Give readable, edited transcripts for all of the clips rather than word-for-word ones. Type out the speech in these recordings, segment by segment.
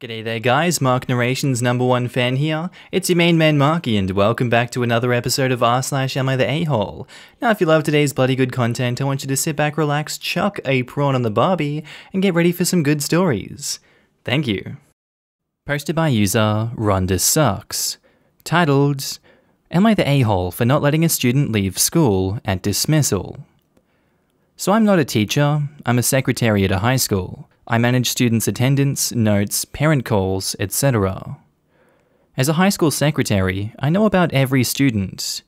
G'day there guys, Mark Narration's #1 fan here. It's your main man Markee and welcome back to another episode of r/AmiTheA. Now if you love today's bloody good content, I want you to sit back, relax, chuck a prawn on the barbie, and get ready for some good stories. Thank you. Posted by user Rhonda Sucks. Titled, Am I the a-hole for not letting a student leave school at dismissal? So I'm not a teacher, I'm a secretary at a high school. I manage students' attendance, notes, parent calls, etc. As a high school secretary, I know about every student.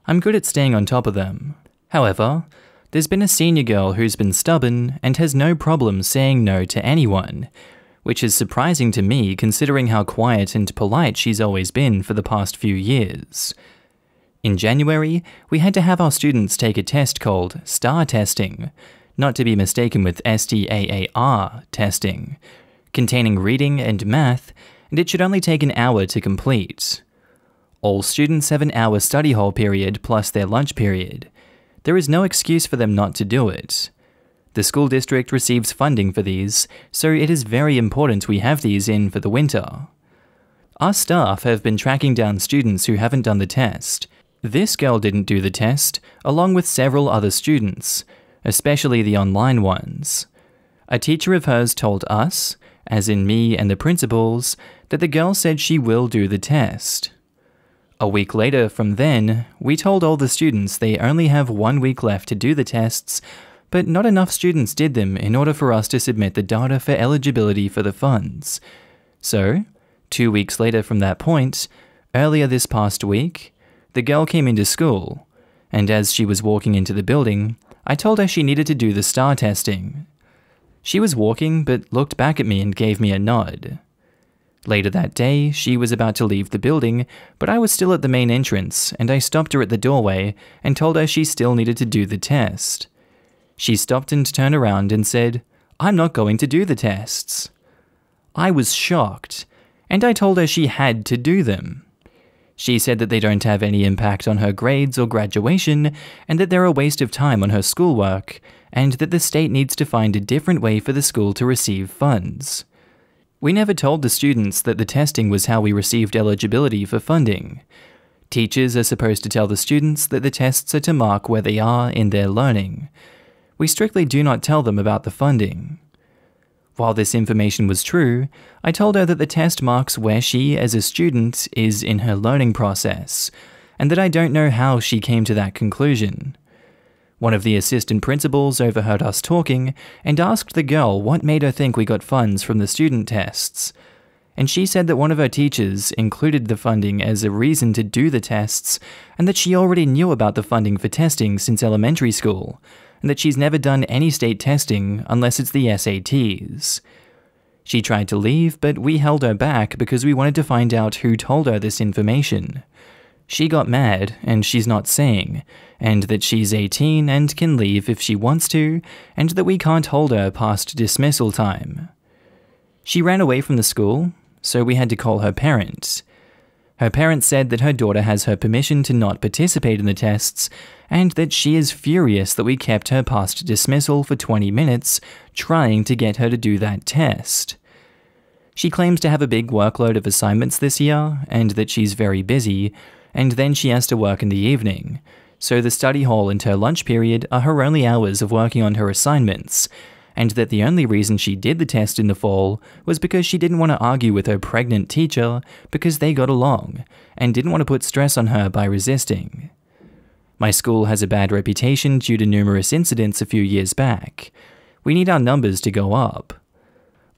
I'm good at staying on top of them. However, there's been a senior girl who's been stubborn and has no problem saying no to anyone, which is surprising to me considering how quiet and polite she's always been for the past few years. In January, we had to have our students take a test called STAR testing, not to be mistaken with STAAR testing, containing reading and math, and it should only take an hour to complete. All students have an hour study hall period plus their lunch period. There is no excuse for them not to do it. The school district receives funding for these, so it is very important we have these in for the winter. Our staff have been tracking down students who haven't done the test. This girl didn't do the test, along with several other students, especially the online ones. A teacher of hers told us, as in me and the principals, that the girl said she will do the test. A week later from then, we told all the students they only have 1 week left to do the tests, but not enough students did them in order for us to submit the data for eligibility for the funds. So, 2 weeks later from that point, earlier this past week, the girl came into school, and as she was walking into the building, I told her she needed to do the STAR testing. She was walking but looked back at me and gave me a nod. Later that day, she was about to leave the building, but I was still at the main entrance and I stopped her at the doorway and told her she still needed to do the test. She stopped and turned around and said, "I'm not going to do the tests." I was shocked, and I told her she had to do them. She said that they don't have any impact on her grades or graduation, and that they're a waste of time on her schoolwork, and that the state needs to find a different way for the school to receive funds. We never told the students that the testing was how we received eligibility for funding. Teachers are supposed to tell the students that the tests are to mark where they are in their learning. We strictly do not tell them about the funding. While this information was true, I told her that the test marks where she, as a student, is in her learning process, and that I don't know how she came to that conclusion. One of the assistant principals overheard us talking and asked the girl what made her think we got funds from the student tests, and she said that one of her teachers included the funding as a reason to do the tests, and that she already knew about the funding for testing since elementary school, and that she's never done any state testing unless it's the SATs. She tried to leave, but we held her back because we wanted to find out who told her this information. She got mad, and she's not saying, and that she's 18 and can leave if she wants to, and that we can't hold her past dismissal time. She ran away from the school, so we had to call her parents. Her parents said that her daughter has her permission to not participate in the tests, and that she is furious that we kept her past dismissal for 20 minutes trying to get her to do that test. She claims to have a big workload of assignments this year, and that she's very busy, and then she has to work in the evening, so the study hall and her lunch period are her only hours of working on her assignments, and that the only reason she did the test in the fall was because she didn't want to argue with her pregnant teacher because they got along, and didn't want to put stress on her by resisting. My school has a bad reputation due to numerous incidents a few years back. We need our numbers to go up.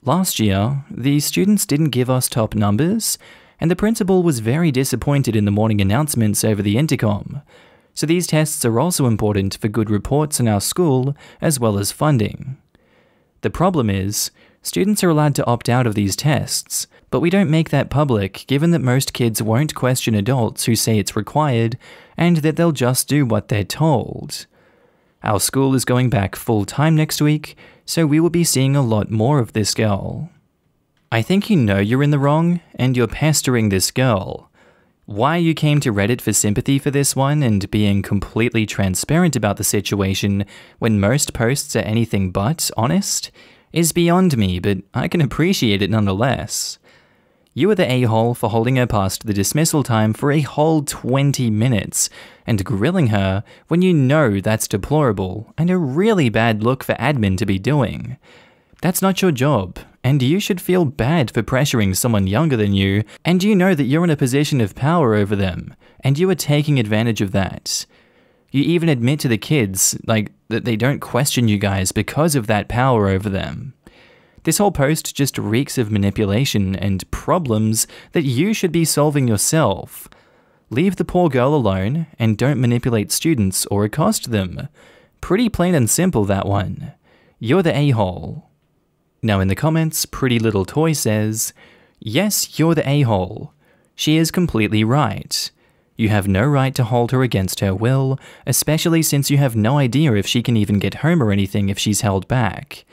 Last year, the students didn't give us top numbers, and the principal was very disappointed in the morning announcements over the intercom, so these tests are also important for good reports in our school as well as funding. The problem is, students are allowed to opt out of these tests, but we don't make that public given that most kids won't question adults who say it's required, and that they'll just do what they're told. Our school is going back full-time next week, so we will be seeing a lot more of this girl. I think you know you're in the wrong, and you're pestering this girl. Why you came to Reddit for sympathy for this one and being completely transparent about the situation when most posts are anything but honest is beyond me, but I can appreciate it nonetheless. You are the a-hole for holding her past the dismissal time for a whole 20 minutes and grilling her when you know that's deplorable and a really bad look for admin to be doing. That's not your job, and you should feel bad for pressuring someone younger than you, and you know that you're in a position of power over them, and you are taking advantage of that. You even admit to the kids, that they don't question you guys because of that power over them. This whole post just reeks of manipulation and problems that you should be solving yourself. Leave the poor girl alone and don't manipulate students or accost them. Pretty plain and simple, that one. You're the a-hole. Now in the comments, Pretty Little Toy says, "Yes, you're the a-hole. She is completely right. You have no right to hold her against her will, especially since you have no idea if she can even get home or anything if she's held back.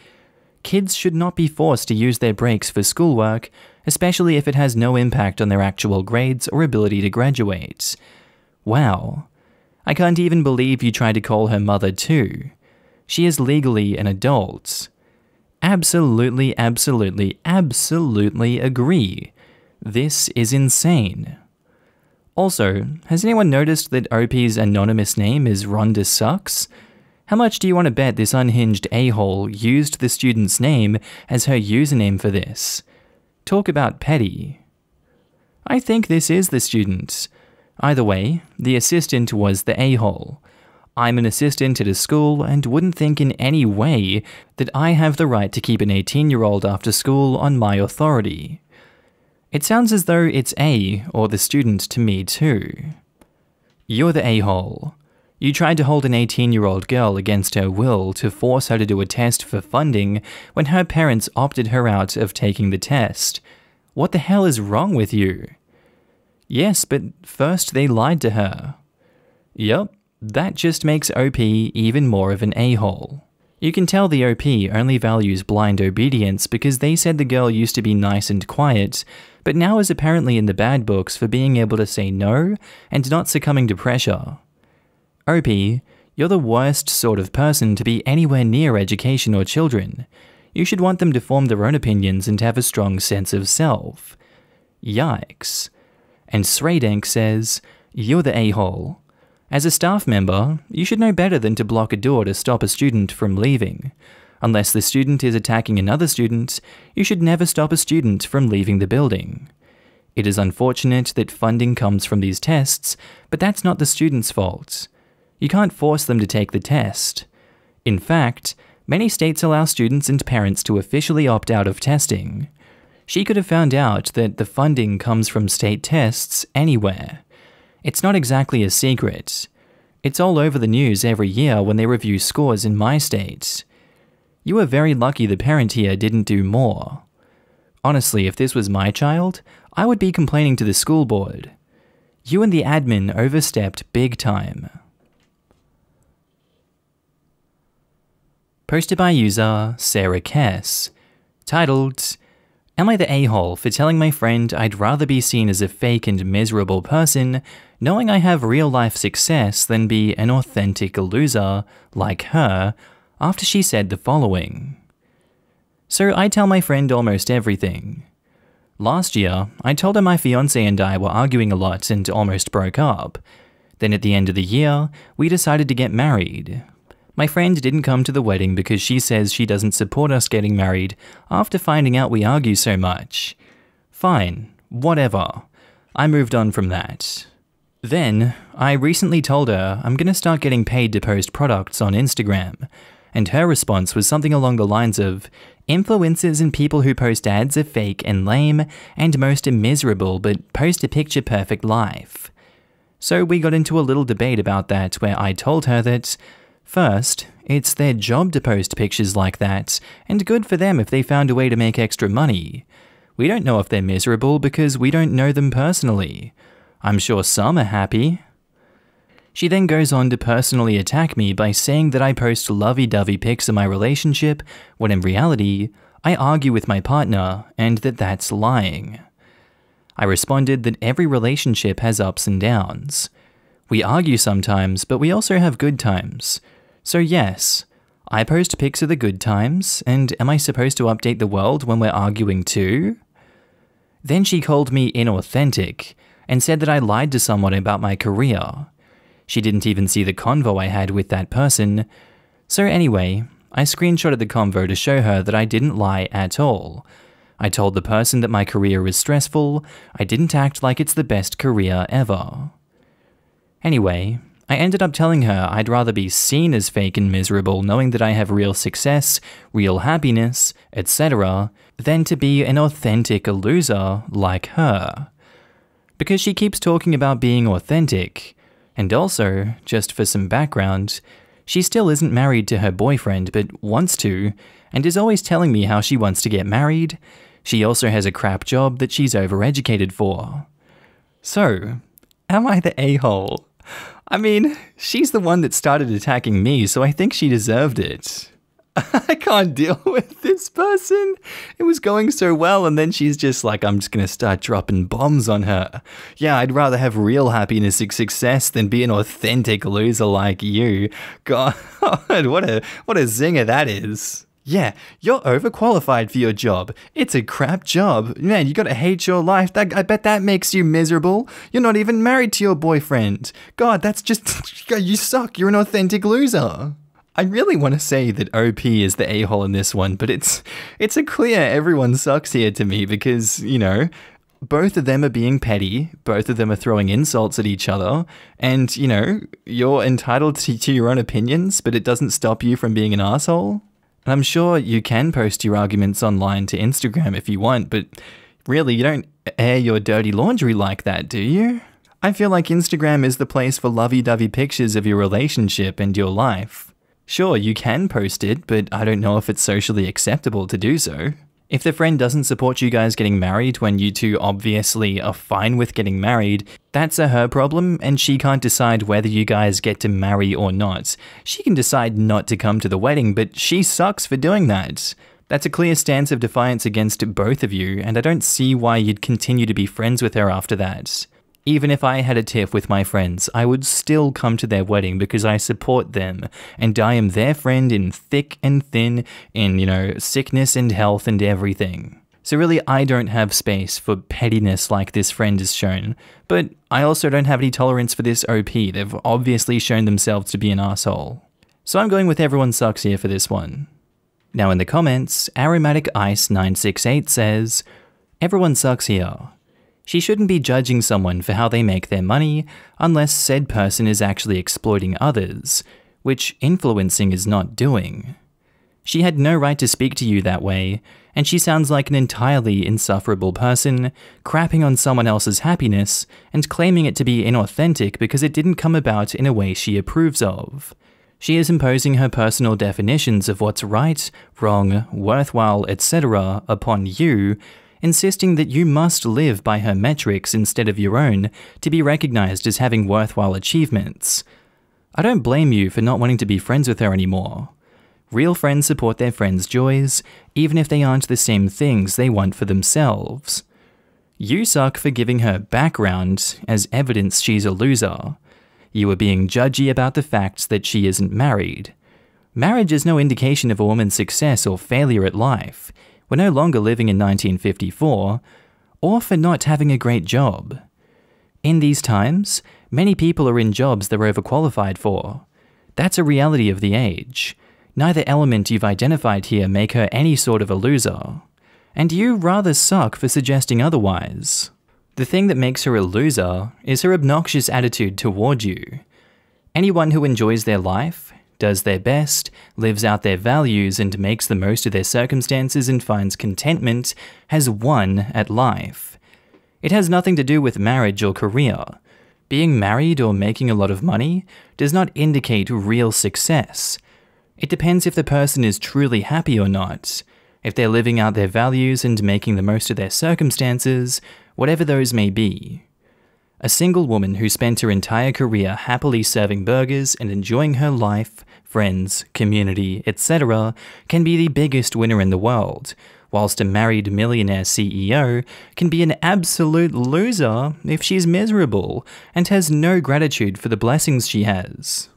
Kids should not be forced to use their breaks for schoolwork, especially if it has no impact on their actual grades or ability to graduate. Wow. I can't even believe you tried to call her mother too. She is legally an adult. Absolutely, absolutely, absolutely agree. This is insane." Also, has anyone noticed that OP's anonymous name is Rhonda Sucks? How much do you want to bet this unhinged a-hole used the student's name as her username for this? Talk about petty. I think this is the student. Either way, the assistant was the a-hole. I'm an assistant at a school and wouldn't think in any way that I have the right to keep an 18-year-old after school on my authority. It sounds as though it's A or the student to me too. You're the a-hole. You tried to hold an 18-year-old girl against her will to force her to do a test for funding when her parents opted her out of taking the test. What the hell is wrong with you? Yes, but first they lied to her. Yup, that just makes OP even more of an a-hole. You can tell the OP only values blind obedience because they said the girl used to be nice and quiet, but now is apparently in the bad books for being able to say no and not succumbing to pressure. OP, you're the worst sort of person to be anywhere near education or children. You should want them to form their own opinions and have a strong sense of self. Yikes. And Sraydank says, "You're the a-hole. As a staff member, you should know better than to block a door to stop a student from leaving. Unless the student is attacking another student, you should never stop a student from leaving the building. It is unfortunate that funding comes from these tests, but that's not the student's fault. You can't force them to take the test. In fact, many states allow students and parents to officially opt out of testing. She could have found out that the funding comes from state tests anywhere. It's not exactly a secret. It's all over the news every year when they review scores in my state. You are very lucky the parent here didn't do more. Honestly, if this was my child, I would be complaining to the school board. You and the admin overstepped big time." Posted by user Sarah Kess, titled, "Am I the a-hole for telling my friend I'd rather be seen as a fake and miserable person, knowing I have real-life success than be an authentic loser, like her, after she said the following? So I tell my friend almost everything. Last year, I told her my fiancé and I were arguing a lot and almost broke up. Then at the end of the year, we decided to get married. My friend didn't come to the wedding because she says she doesn't support us getting married after finding out we argue so much. Fine, whatever. I moved on from that. Then, I recently told her I'm gonna start getting paid to post products on Instagram, and her response was something along the lines of, influencers and people who post ads are fake and lame, and most are miserable but post a picture-perfect life. So we got into a little debate about that where I told her that, first, it's their job to post pictures like that, and good for them if they found a way to make extra money. We don't know if they're miserable because we don't know them personally. I'm sure some are happy." She then goes on to personally attack me by saying that I post lovey-dovey pics of my relationship, when in reality, I argue with my partner, and that that's lying. I responded that every relationship has ups and downs. We argue sometimes, but we also have good times. So yes, I post pics of the good times, and am I supposed to update the world when we're arguing too? Then she called me inauthentic and said that I lied to someone about my career. She didn't even see the convo I had with that person. So anyway, I screenshotted the convo to show her that I didn't lie at all. I told the person that my career is stressful. I didn't act like it's the best career ever. Anyway, I ended up telling her I'd rather be seen as fake and miserable knowing that I have real success, real happiness, etc., than to be an authentic loser like her. Because she keeps talking about being authentic. And also, just for some background, she still isn't married to her boyfriend but wants to, and is always telling me how she wants to get married. She also has a crap job that she's overeducated for. So, am I the a-hole? I mean, she's the one that started attacking me, so I think she deserved it. I can't deal with this person. It was going so well, and then she's just like, I'm just gonna start dropping bombs on her. Yeah, I'd rather have real happiness and success than be an authentic loser like you. God, what a zinger that is. Yeah, you're overqualified for your job. It's a crap job. Man, you gotta hate your life. I bet that makes you miserable. You're not even married to your boyfriend. God, that's just... You suck. You're an authentic loser. I really want to say that OP is the a-hole in this one, but it's a clear everyone sucks here to me because, you know, both of them are being petty, both of them are throwing insults at each other, and, you know, you're entitled to your own opinions, but it doesn't stop you from being an asshole. And I'm sure you can post your arguments online to Instagram if you want, but really, you don't air your dirty laundry like that, do you? I feel like Instagram is the place for lovey-dovey pictures of your relationship and your life. Sure, you can post it, but I don't know if it's socially acceptable to do so. If the friend doesn't support you guys getting married when you two obviously are fine with getting married, that's her problem, and she can't decide whether you guys get to marry or not. She can decide not to come to the wedding, but she sucks for doing that. That's a clear stance of defiance against both of you, and I don't see why you'd continue to be friends with her after that. Even if I had a tiff with my friends, I would still come to their wedding because I support them, and I am their friend in thick and thin, in, you know, sickness and health and everything. So really, I don't have space for pettiness like this friend has shown, but I also don't have any tolerance for this OP. They've obviously shown themselves to be an asshole. So I'm going with everyone sucks here for this one. Now in the comments, Aromatic Ice 968 says, everyone sucks here. She shouldn't be judging someone for how they make their money unless said person is actually exploiting others, which influencing is not doing. She had no right to speak to you that way, and she sounds like an entirely insufferable person, crapping on someone else's happiness and claiming it to be inauthentic because it didn't come about in a way she approves of. She is imposing her personal definitions of what's right, wrong, worthwhile, etc. upon you, insisting that you must live by her metrics instead of your own to be recognized as having worthwhile achievements. I don't blame you for not wanting to be friends with her anymore. Real friends support their friends' joys, even if they aren't the same things they want for themselves. You suck for giving her background as evidence she's a loser. You are being judgy about the fact that she isn't married. Marriage is no indication of a woman's success or failure at life. We're no longer living in 1954, or for not having a great job. In these times, many people are in jobs they're overqualified for. That's a reality of the age. Neither element you've identified here make her any sort of a loser. And you rather suck for suggesting otherwise. The thing that makes her a loser is her obnoxious attitude toward you. Anyone who enjoys their life, does their best, lives out their values and makes the most of their circumstances and finds contentment, has won at life. It has nothing to do with marriage or career. Being married or making a lot of money does not indicate real success. It depends if the person is truly happy or not. If they're living out their values and making the most of their circumstances, whatever those may be. A single woman who spent her entire career happily serving burgers and enjoying her life, friends, community, etc. can be the biggest winner in the world, whilst a married millionaire CEO can be an absolute loser if she's miserable and has no gratitude for the blessings she has.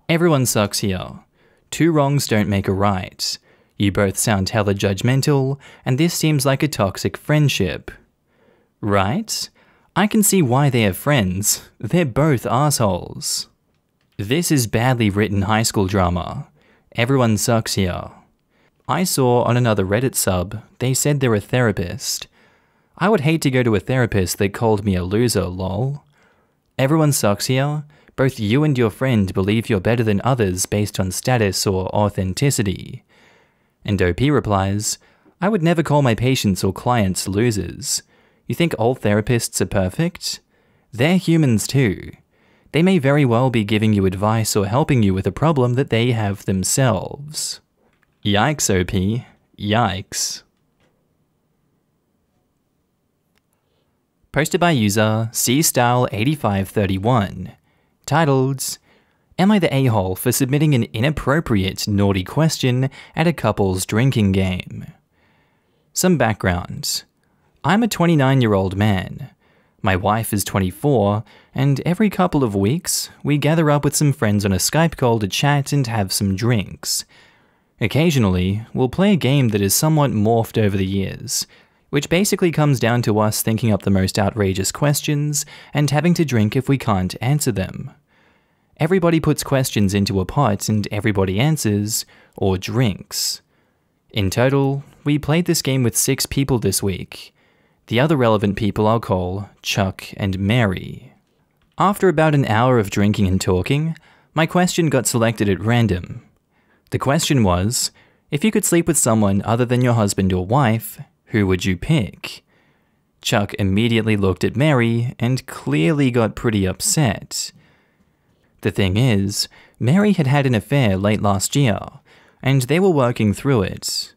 Everyone sucks here. Two wrongs don't make a right. You both sound hella judgmental, and this seems like a toxic friendship. Right? I can see why they are friends. They're both assholes. This is badly written high school drama. Everyone sucks here. I saw on another Reddit sub, they said they're a therapist. I would hate to go to a therapist that called me a loser, lol. Everyone sucks here. Both you and your friend believe you're better than others based on status or authenticity. And OP replies, I would never call my patients or clients losers. You think all therapists are perfect? They're humans too. They may very well be giving you advice or helping you with a problem that they have themselves. Yikes, OP. Yikes. Posted by user CStyle8531. Titled, Am I the a-hole for submitting an inappropriate, naughty question at a couple's drinking game? Some background. I'm a 29-year-old man. My wife is 24, and every couple of weeks, we gather up with some friends on a Skype call to chat and have some drinks. Occasionally, we'll play a game that has somewhat morphed over the years, which basically comes down to us thinking up the most outrageous questions and having to drink if we can't answer them. Everybody puts questions into a pot and everybody answers, or drinks. In total, we played this game with 6 people this week. The other relevant people I'll call Chuck and Mary. After about an hour of drinking and talking, my question got selected at random. The question was, if you could sleep with someone other than your husband or wife, who would you pick? Chuck immediately looked at Mary and clearly got pretty upset. The thing is, Mary had had an affair late last year, and they were working through it.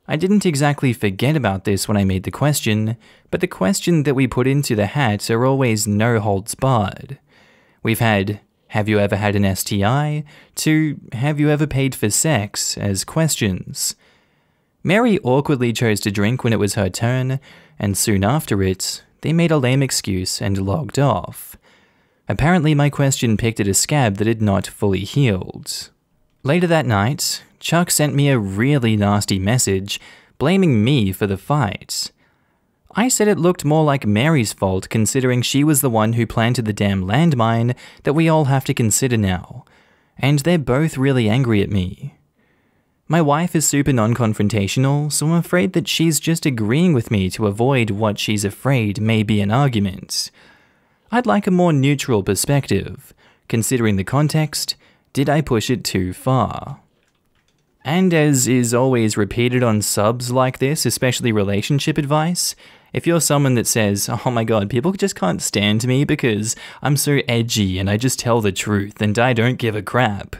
I didn't exactly forget about this when I made the question, but the question that we put into the hat are always no holds barred. We've had, have you ever had an STI, to have you ever paid for sex as questions. Mary awkwardly chose to drink when it was her turn, and soon after it, they made a lame excuse and logged off. Apparently my question picked at a scab that had not fully healed. Later that night, Chuck sent me a really nasty message, blaming me for the fight. I said it looked more like Mary's fault considering she was the one who planted the damn landmine that we all have to consider now, and they're both really angry at me. My wife is super non-confrontational, so I'm afraid that she's just agreeing with me to avoid what she's afraid may be an argument. I'd like a more neutral perspective. Considering the context, did I push it too far? And as is always repeated on subs like this, especially relationship advice, if you're someone that says, oh my god, people just can't stand me because I'm so edgy and I just tell the truth and I don't give a crap,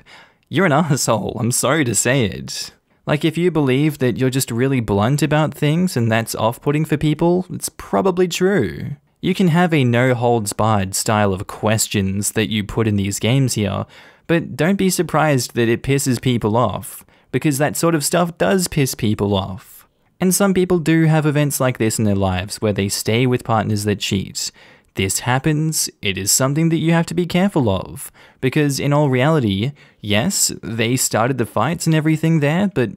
you're an asshole, I'm sorry to say it. Like, if you believe that you're just really blunt about things and that's off-putting for people, it's probably true. You can have a no-holds-barred style of questions that you put in these games here, but don't be surprised that it pisses people off, because that sort of stuff does piss people off. And some people do have events like this in their lives where they stay with partners that cheat. This happens, it is something that you have to be careful of, because in all reality, yes, they started the fights and everything there, but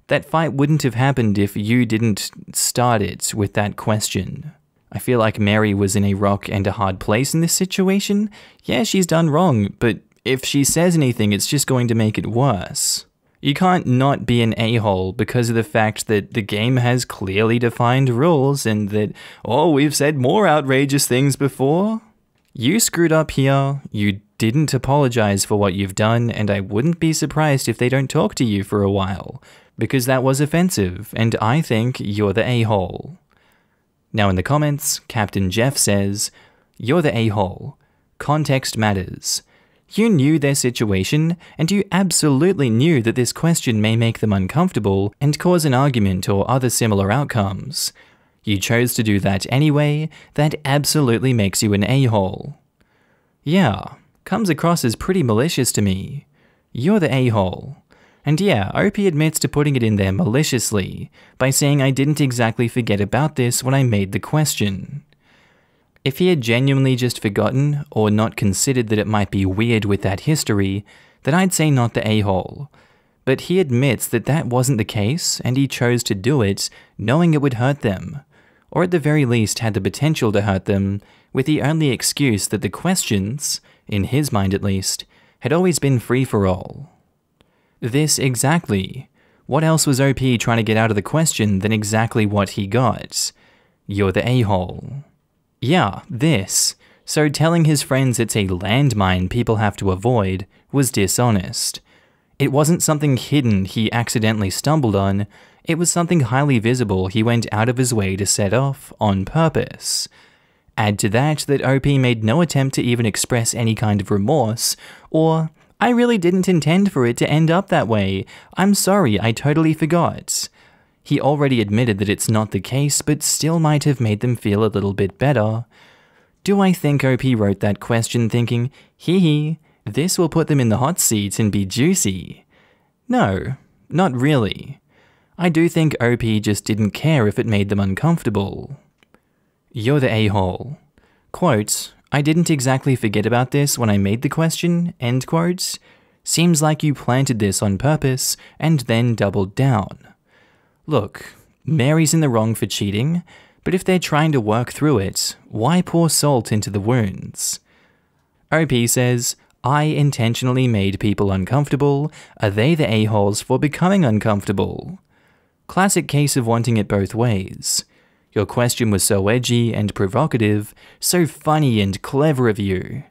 that fight wouldn't have happened if you didn't start it with that question. I feel like Mary was in a rock and a hard place in this situation. Yeah, she's done wrong, but if she says anything, it's just going to make it worse. You can't not be an a-hole because of the fact that the game has clearly defined rules and that, oh, we've said more outrageous things before. You screwed up here, you didn't apologize for what you've done, and I wouldn't be surprised if they don't talk to you for a while, because that was offensive, and I think you're the a-hole. Now in the comments, Captain Jeff says, you're the a-hole. Context matters. You knew their situation, and you absolutely knew that this question may make them uncomfortable and cause an argument or other similar outcomes. You chose to do that anyway, that absolutely makes you an a-hole. Yeah, comes across as pretty malicious to me. You're the a-hole. And yeah, OP admits to putting it in there maliciously, by saying I didn't exactly forget about this when I made the question. If he had genuinely just forgotten, or not considered that it might be weird with that history, then I'd say not the a-hole. But he admits that that wasn't the case, and he chose to do it knowing it would hurt them, or at the very least had the potential to hurt them, with the only excuse that the questions, in his mind at least, had always been free-for-all. This exactly. What else was OP trying to get out of the question than exactly what he got? You're the a-hole. Yeah, this. So telling his friends it's a landmine people have to avoid was dishonest. It wasn't something hidden he accidentally stumbled on, it was something highly visible he went out of his way to set off on purpose. Add to that OP made no attempt to even express any kind of remorse, or, I really didn't intend for it to end up that way, I'm sorry, I totally forgot. He already admitted that it's not the case, but still might have made them feel a little bit better. Do I think OP wrote that question thinking, hee hee, this will put them in the hot seat and be juicy? No, not really. I do think OP just didn't care if it made them uncomfortable. You're the a-hole. Quote, I didn't exactly forget about this when I made the question, end quote. Seems like you planted this on purpose and then doubled down. Look, Mary's in the wrong for cheating, but if they're trying to work through it, why pour salt into the wounds? OP says, I intentionally made people uncomfortable, are they the a-holes for becoming uncomfortable? Classic case of wanting it both ways. Your question was so edgy and provocative, so funny and clever of you.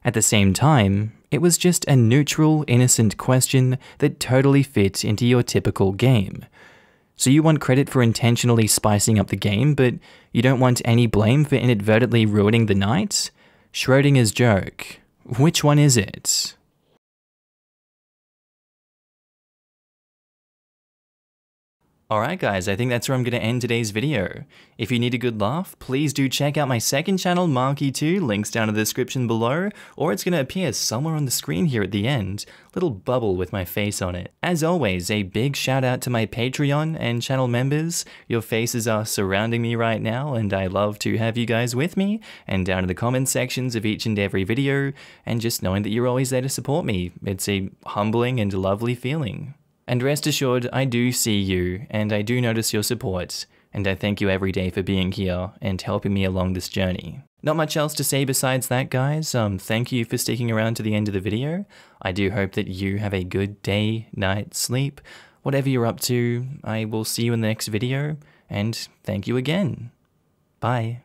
At the same time, it was just a neutral, innocent question that totally fit into your typical game. So you want credit for intentionally spicing up the game, but you don't want any blame for inadvertently ruining the night? Schrodinger's joke. Which one is it? Alright guys, I think that's where I'm going to end today's video. If you need a good laugh, please do check out my second channel, Markee 2, links down in the description below, or it's going to appear somewhere on the screen here at the end, little bubble with my face on it. As always, a big shout out to my Patreon and channel members. Your faces are surrounding me right now, and I love to have you guys with me, and down in the comment sections of each and every video, and just knowing that you're always there to support me. It's a humbling and lovely feeling. And rest assured, I do see you, and I do notice your support, and I thank you every day for being here and helping me along this journey. Not much else to say besides that, guys. Thank you for sticking around to the end of the video. I do hope that you have a good day, night, sleep, whatever you're up to. I will see you in the next video, and thank you again. Bye.